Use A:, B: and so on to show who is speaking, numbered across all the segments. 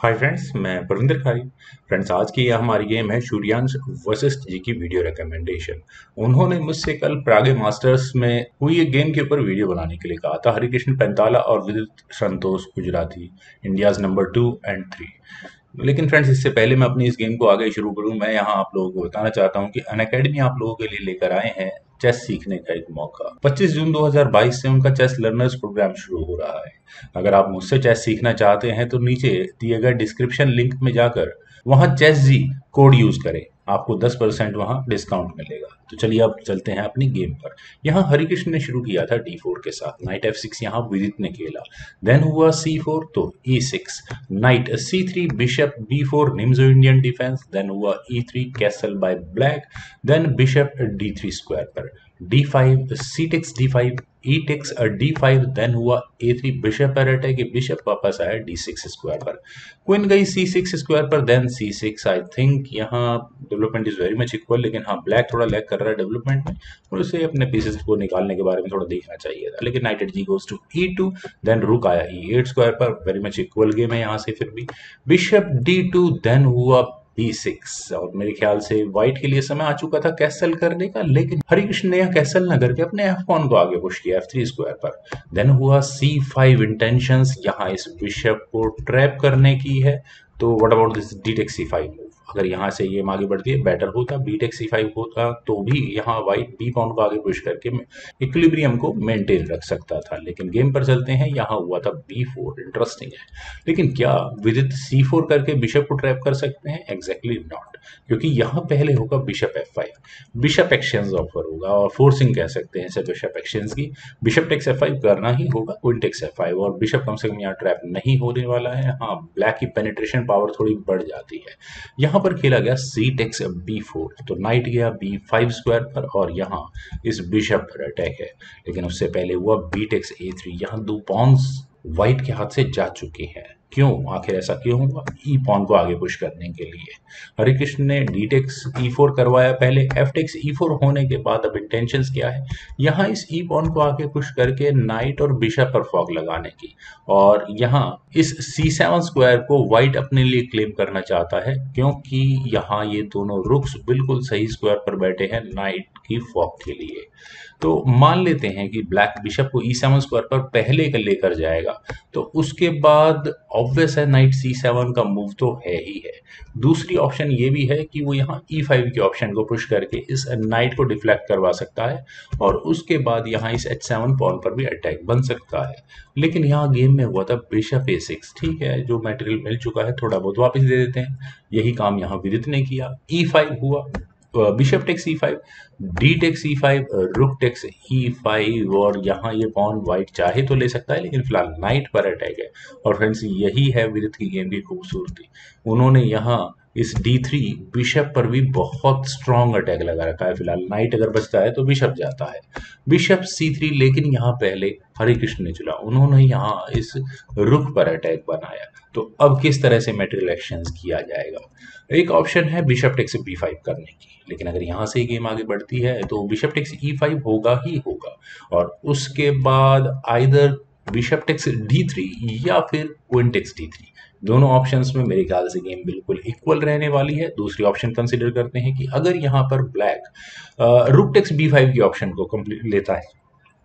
A: Hi friends, मैं परविंदर खारी। Friends, आज की यह हमारी गेम है सूर्यांश वर्सेस जी की वीडियो रिकमेंडेशन। उन्होंने मुझसे कल प्रागे मास्टर्स में हुई एक गेम के ऊपर वीडियो बनाने के लिए कहा था। हरिकृष्ण पेंताला और विदित संतोष गुजराती, इंडियाज नंबर 2 एंड 3। लेकिन फ्रेंड्स, इससे पहले मैं अपनी इस गेम को आगे शुरू करूं, मैं यहाँ आप लोगों को बताना चाहता हूँ कि अनअकैडमी आप लोगों के लिए लेकर आए हैं चेस सीखने का एक मौका। 25 जून 2022 से उनका चेस लर्नर्स प्रोग्राम शुरू हो रहा है। अगर आप मुझसे चेस सीखना चाहते हैं तो नीचे दिए गए डिस्क्रिप्शन लिंक में जाकर वहां चेस जी कोड यूज करें, आपको 10% वहां डिस्काउंट मिलेगा। तो चलिए अब चलते हैं अपनी गेम पर। यहाँ हरिकृष्ण ने शुरू किया था D4 के साथ, नाइट F6 यहाँ विदित ने खेला। देन हुआ C4 तो E6, knight C3, bishop B4 Nimzo Indian defence. Then हुआ E3 castle by black. Then bishop D3 square पर D5, C takes D5, E takes D5। Then हुआ A3 बिशप पर अटैक, बिशप वापस आया D6 square पर। Queen गई C6 square पर, then C6। I think यहाँ development is very much equal, लेकिन हाँ ब्लैक थोड़ा लैग कर रहा है डेवलपमेंट में और उसे अपने पीसेस को निकालने के बारे में थोड़ा देखना चाहिए था। लेकिन knight at G goes to E2। Then रुक आया E8 स्क्वायर पर, वेरी मच इक्वल गेम है यहाँ से फिर भी। Bishop D2। देन हुआ B6 और मेरे ख्याल से व्हाइट के लिए समय आ चुका था कैसल करने का, लेकिन हरिकृष्ण ने यह कैसल न करके अपने एफ पॉन को आगे पुश किया F3 स्क्वायर पर। देन हुआ C5 इंटेंशंस, यहाँ इस बिशप को ट्रैप करने की है। तो what about this D take C5 मूव? अगर यहाँ से ये आगे बढ़ती है बेटर होता, B टेक C5 होता तो भी यहाँ व्हाइट बी पॉन को आगे पुश करके इक्विलिब्रियम को मेंटेन रख सकता था। लेकिन गेम पर चलते हैं, यहाँ हुआ था B4। इंटरेस्टिंग है, लेकिन क्या विदित C4 करके बिशप को ट्रैप कर सकते हैं? एग्जैक्टली नॉट, क्योंकि यहाँ पहले होगा bishop F5, bishop exchange offer होगा और फोर्सिंग कह सकते हैं इसे बिशप एक्सचेंज की। बिशप टेक्स F5 करना ही होगा, क्वीन टेक्स F5, और बिशप कम से कम यहाँ ट्रैप नहीं होने वाला है। हाँ, ब्लैक की पेनिट्रेशन पावर थोड़ी बढ़ जाती है। यहाँ पर खेला गया C टेक्स B4, तो नाइट गया B5 स्क्वायर पर और यहाँ इस बिशप पर अटैक है। लेकिन उससे पहले हुआ B टेक्स A3, यहाँ दो पॉन्स व्हाइट के हाथ से जा चुके हैं। क्यों, आखिर ऐसा क्यों हुआ? ई पॉन को आगे पुश करने के लिए हरिकृष्ण ने डी टेक्स E4 करवाया पहले, एफ टेक्स E4 होने के बाद अब इंटेंशंस क्या है? यहाँ इस ई पॉन को आगे पुश करके नाइट और बिशप पर फॉग लगाने की, और यहाँ इस C7 स्क्वायर को व्हाइट अपने लिए क्लेम करना चाहता है, क्योंकि यहाँ ये दोनों रुक्स बिल्कुल सही स्क्वायर पर बैठे हैं नाइट की फॉग के लिए। तो मान लेते हैं कि ब्लैक बिशप को E7 स्क्वायर पर पहले लेकर जाएगा, तो उसके बाद ऑब्वियस है नाइट C7 का मूव तो है ही है। दूसरी ऑप्शन ये भी है कि वो यहाँ E5 के ऑप्शन को पुश करके इस नाइट को डिफ्लेक्ट करवा सकता है और उसके बाद यहाँ इस H7 पॉन पर भी अटैक बन सकता है। लेकिन यहाँ गेम में हुआ था बिशप A6, ठीक है, जो मटेरियल मिल चुका है थोड़ा बहुत वापस दे देते हैं। यही काम यहाँ विदित ने किया। E5 हुआ, bishop takes E5, D takes E5, rook takes E5, और यहाँ ये पॉन व्हाइट चाहे तो ले सकता है, लेकिन फिलहाल नाइट पर अटैक है। और फ्रेंड्स, यही है विदित की गेम की खूबसूरती। उन्होंने यहाँ इस D3 बिशप पर भी बहुत स्ट्रॉन्ग अटैक लगा रखा है। फिलहाल नाइट अगर बचता है तो बिशप जाता है, बिशप C3, लेकिन यहाँ पहले हरिकृष्ण ने चुना, उन्होंने यहाँ इस रुक पर अटैक बनाया। तो अब किस तरह से मेटेरियल एक्सचेंज किया जाएगा? एक ऑप्शन है बिशप टेक्स B5 करने की, लेकिन अगर यहाँ से गेम आगे बढ़ती है तो बिशप टेक्स E5 होगा ही होगा, और उसके बाद आइदर बिशप टेक्स D3 या फिर क्वीन टेक्स D3। दोनों ऑप्शंस में मेरे ख्याल से गेम बिल्कुल इक्वल रहने वाली है। दूसरी ऑप्शन कंसीडर करते हैं कि अगर यहाँ पर ब्लैक रुक टेक्स B5 की ऑप्शन को कंप्लीट लेता है,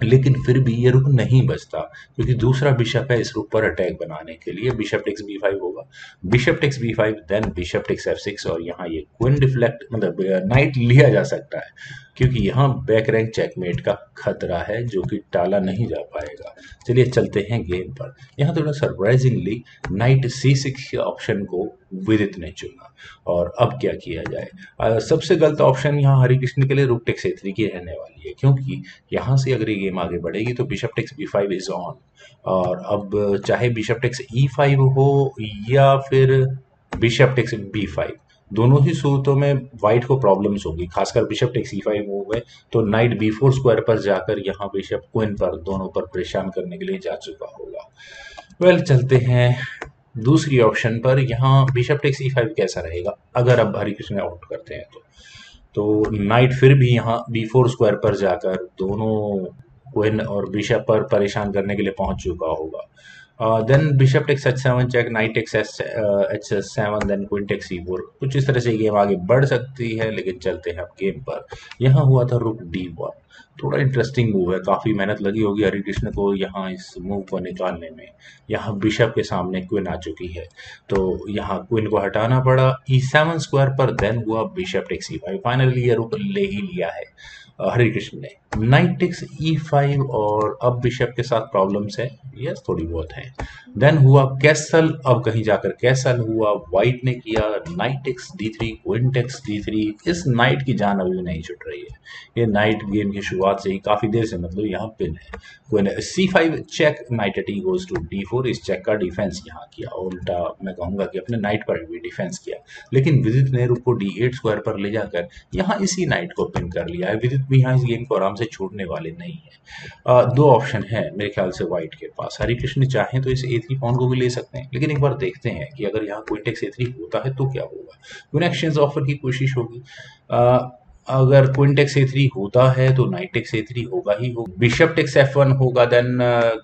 A: लेकिन फिर भी ये रुक नहीं बचता, क्योंकि दूसरा बिशप है इस रुक पर अटैक बनाने के लिए। बिशप टेक्स B5 होगा, bishop takes B5, then bishop takes F6, और यहाँ ये क्वीन डिफ्लेक्ट मतलब नाइट लिया जा सकता है, क्योंकि यहाँ बैक रैंक चेकमेट का खतरा है जो कि टाला नहीं जा पाएगा। चलिए चलते हैं गेम पर। यहाँ थोड़ा सरप्राइजिंगली नाइट C6 ऑप्शन को विदित ने चुना, और अब क्या किया जाए? सबसे गलत ऑप्शन यहाँ हरिकृष्ण के लिए रुक टेक्स A3 की रहने वाली है, क्योंकि यहाँ से अगर ये गेम आगे बढ़ेगी तो bishop takes B5 is on, और अब चाहे बिशप टेक्स E5 हो या फिर बिशप टेक्स B5, दोनों ही सूरतों में व्हाइट को प्रॉब्लम्स होगी। खासकर बिशप टेक्स E5 हो गए तो नाइट B4 स्क्वायर पर जाकर यहाँ बिशप क्वीन पर दोनों पर परेशान करने के लिए जा चुका होगा। वेल, चलते हैं दूसरी ऑप्शन पर। यहाँ बिशप टेक्स E5 कैसा रहेगा अगर अब हरिकृष्ण आउट करते हैं तो नाइट फिर भी यहाँ B4 स्क्वायर पर जाकर दोनों क्वीन और बिशप पर परेशान करने के लिए पहुंच चुका होगा। Then bishop takes h7 check, knight takes h7, then queen takes e4। कुछ इस तरह से गेम आगे बढ़ सकती है, लेकिन चलते हैं अब गेम पर। यहाँ हुआ था रुक d1। थोड़ा इंटरेस्टिंग मूव है, काफी मेहनत लगी होगी हरिकृष्ण को यहाँ इस मूव को निकालने में। यहाँ बिशप के सामने क्वीन आ चुकी है, तो यहाँ क्वीन को हटाना पड़ा e7 स्क्वायर पर। देन हुआ बिशप टेक्स e5। फाइनली ये रुक ले ही लिया है हरिकृष्ण ने। नाइट टेक्स e5 और अब बिशप के साथ प्रॉब्लम्स है, यस थोड़ी बहुत है। देन हुआ कैसल, अब कहीं जाकर कैसल हुआ, व्हाइट ने किया knight takes d3, queen takes d3। इस नाइट की जान अभी भी नहीं छुट रही है, ये नाइट गेम की शुरुआत से ही काफी देर से मतलब यहाँ पिन है। Queen c5 check, knight at e goes to d4। इस चेक का डिफेंस यहाँ किया, उल्टा मैं कहूंगा कि अपने नाइट पर भी डिफेंस किया, लेकिन विदित ने रुक को d8 स्क्वायर पर ले जाकर यहाँ इसी नाइट को पिन कर लिया है। विदित भी यहाँ इस गेम को आराम से छोड़ने वाले नहीं है। दो ऑप्शन है मेरे ख्याल से व्हाइट के पास। हरिकृष्ण चाहें तो इस a3 पॉन को भी ले सकते हैं, लेकिन एक बार देखते हैं कि अगर यहाँ क्वीन टेक्स a3 होता है तो क्या होगा। क्वीन एक्सचेंज ऑफर की कोशिश होगी। अगर क्वीन टेक्स a3 होता है तो नाइट टेक्स a3 होगा ही होगा, बिशप टेक्स f1 होगा, देन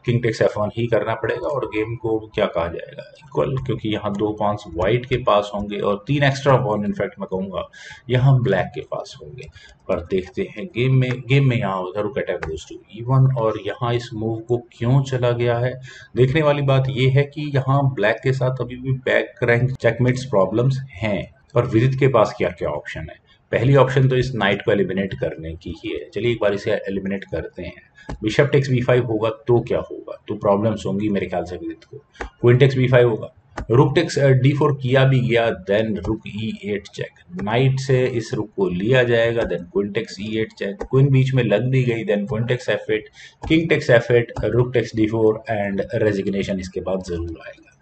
A: किंग टेक्स f1 ही करना पड़ेगा और गेम को क्या कहा जाएगा, इक्वल, क्योंकि यहाँ दो पॉन्स व्हाइट के पास होंगे और तीन एक्स्ट्रा पॉन इनफैक्ट मैं कहूंगा यहाँ ब्लैक के पास होंगे। पर देखते हैं गेम में यहाँ होता रुक अटैक गोज टू e1 और यहाँ इस मूव को क्यों चला गया है। देखने वाली बात यह है कि यहाँ ब्लैक के साथ अभी भी बैक रैंक चेकमेट्स प्रॉब्लम्स हैं और विदित के पास क्या क्या ऑप्शन है। पहली ऑप्शन तो इस नाइट को एलिमिनेट करने की ही है, चलिए एक बार इसे एलिमिनेट करते हैं। बिशप टेक्स b5 होगा तो क्या होगा, तो प्रॉब्लम्स होंगी मेरे ख्याल से विदित को। क्वीन टेक्स b5 होगा, रुक टेक्स d4 किया भी गया, देन रुक e8 चेक, नाइट से इस रुक को लिया जाएगा, then queen takes e8 check, queen बीच में लग भी गई, then queen takes f8, king takes f8, rook takes d4 and resignation इसके बाद जरूर आएगा।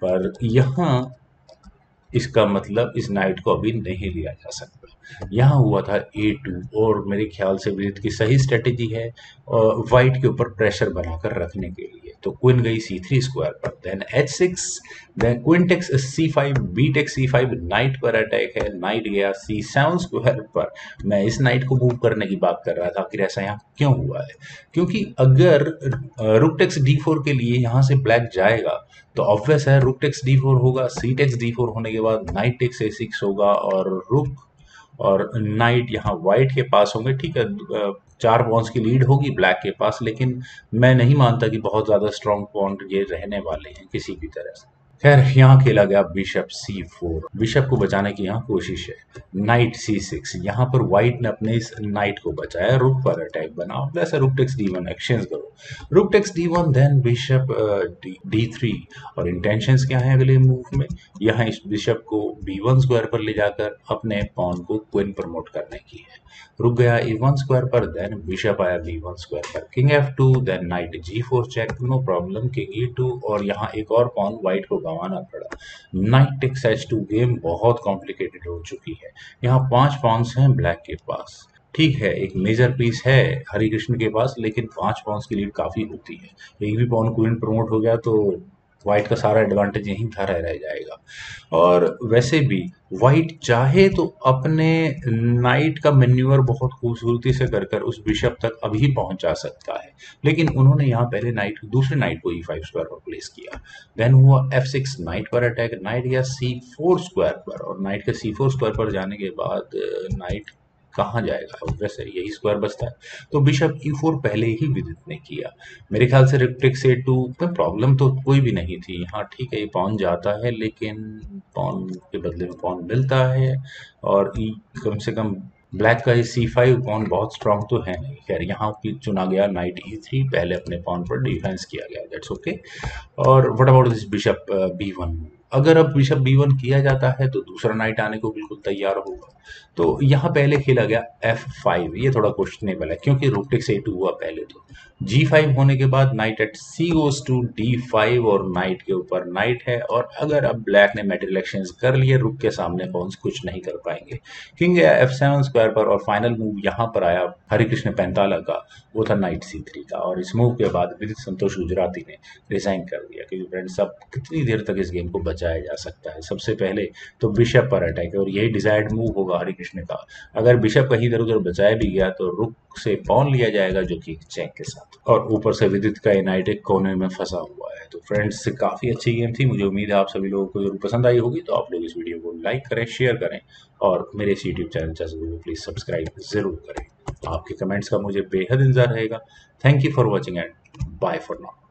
A: पर यहाँ इसका मतलब इस नाइट को अभी नहीं लिया जा सकता। यहाँ हुआ था a2 और मेरे ख्याल से विदित की सही स्ट्रेटेजी है व्हाइट के ऊपर प्रेशर बनाकर रखने के लिए। तो क्वीन गई c3 स्क्वायर पर, then h6, then queen takes c5, b takes c5, knight पर अटैक है, नाइट गया c7 स्क्वायर पर। मैं इस नाइट को मूव करने की बात कर रहा था, आखिर ऐसा यहाँ क्यों हुआ है, क्योंकि अगर रुक टेक्स d4 के लिए यहाँ से ब्लैक जाएगा तो ऑब्वियस है रुक टेक्स d4 होगा, सी टेक्स d4 होने के बाद नाइट टेक्स a6 होगा और रुक और नाइट यहाँ व्हाइट के पास होंगे। ठीक है, 4 पॉन्स की लीड होगी ब्लैक के पास, लेकिन मैं नहीं मानता कि बहुत ज्यादा स्ट्रॉन्ग पॉइंट ये रहने वाले हैं किसी भी तरह से। खैर यहाँ खेला गया बिशप c4, बिशप को बचाने की यहाँ कोशिश है, नाइट c6। यहाँ पर व्हाइट ने अपने इस नाइट को बचाया, रुक पर अटैक बना, वैसे रुक टेक्स d1 एक्सचेंज करो, rook takes d1, then bishop d3। और इंटेंशंस क्या है अगले मूव में, यहाँ इस बिशप को b1 स्क्वायर पर ले जाकर अपने पॉन को क्वीन प्रमोट करने की है। रुक गया e1 स्क्वायर पर, देन बिशप आया b1 स्क्वायर पर, king f2, then knight g4 check, no problem, king e2 और यहाँ एक और पॉन व्हाइट को गंवाना पड़ा, नाइट टेक्स h2। गेम बहुत कॉम्प्लिकेटेड हो चुकी है, यहाँ 5 पॉन्स हैं ब्लैक के पास। ठीक है, एक मेजर पीस है हरिकृष्ण के पास, लेकिन 5 पॉन्स की लीड काफी होती है। एक भी पॉन क्वीन प्रमोट हो गया तो व्हाइट का सारा एडवांटेज यहीं था रह जाएगा। और वैसे भी व्हाइट चाहे तो अपने नाइट का मेन्यूअर बहुत खूबसूरती से कर उस बिशप तक अभी पहुंचा सकता है, लेकिन उन्होंने यहाँ पहले नाइट दूसरे नाइट को e5 स्क्वायर पर प्लेस किया, देन हुआ f6, नाइट पर अटैक, नाइट गया c4 स्क्वायर पर और नाइट के c4 स्क्वायर पर जाने के बाद नाइट कहाँ जाएगा, वैसे यही स्क्वायर बचता है। तो बिशप e4 पहले ही विदित ने किया, मेरे ख्याल से रुक टेक्स a2 में प्रॉब्लम तो कोई भी नहीं थी। हाँ ठीक है, ये पॉन जाता है लेकिन पॉन के बदले में पॉन मिलता है और कम से कम ब्लैक का ये c5 पॉन बहुत स्ट्रांग तो है नहीं। खैर यहाँ की चुना गया नाइट e3, पहले अपने पॉन पर डिफेंस किया गया, दैट्स ओके। और what about this bishop b1, अगर अब बिशप b1 किया जाता है तो दूसरा नाइट आने को बिल्कुल तैयार होगा। तो यहाँ पहले खेला गया f5, ये थोड़ा क्वेश्चनेबल है क्योंकि रुक टेक्स a2 हुआ पहले, तो g5 होने के बाद knight at c goes to d5 और नाइट के ऊपर नाइट है। और अगर अब ब्लैक ने मेटेरियल एक्सचेंज कर लिए, रुक के सामने पॉन्स कुछ नहीं कर पाएंगे। किंग गया f7 स्क्वायर पर और फाइनल मूव यहाँ पर आया हरिकृष्ण पैंताला का, वो था नाइट c3 का। और इस मूव के बाद विदित संतोष गुजराती ने रिजाइन कर दिया, क्योंकि फ्रेंड्स अब कितनी देर तक इस गेम को बचाया जा सकता है। सबसे पहले तो बिशप पर अटैक है और यही डिजायर्ड मूव होगा हरिकृष्ण का। अगर बिशप कहीं इधर उधर बचाया भी गया तो रुक से पॉन लिया जाएगा जो कि चेक के साथ, और ऊपर से विदित का नाइट एक कोने में फंसा हुआ है। तो फ्रेंड्स काफी अच्छी गेम थी, मुझे उम्मीद है आप सभी लोगों को जरूर पसंद आई होगी। तो आप लोग इस वीडियो को लाइक करें, शेयर करें और मेरे इस यूट्यूब चैनल चैनल को प्लीज सब्सक्राइब जरूर करें। आपके कमेंट्स का मुझे बेहद इंतजार रहेगा। Thank you for watching and bye for now.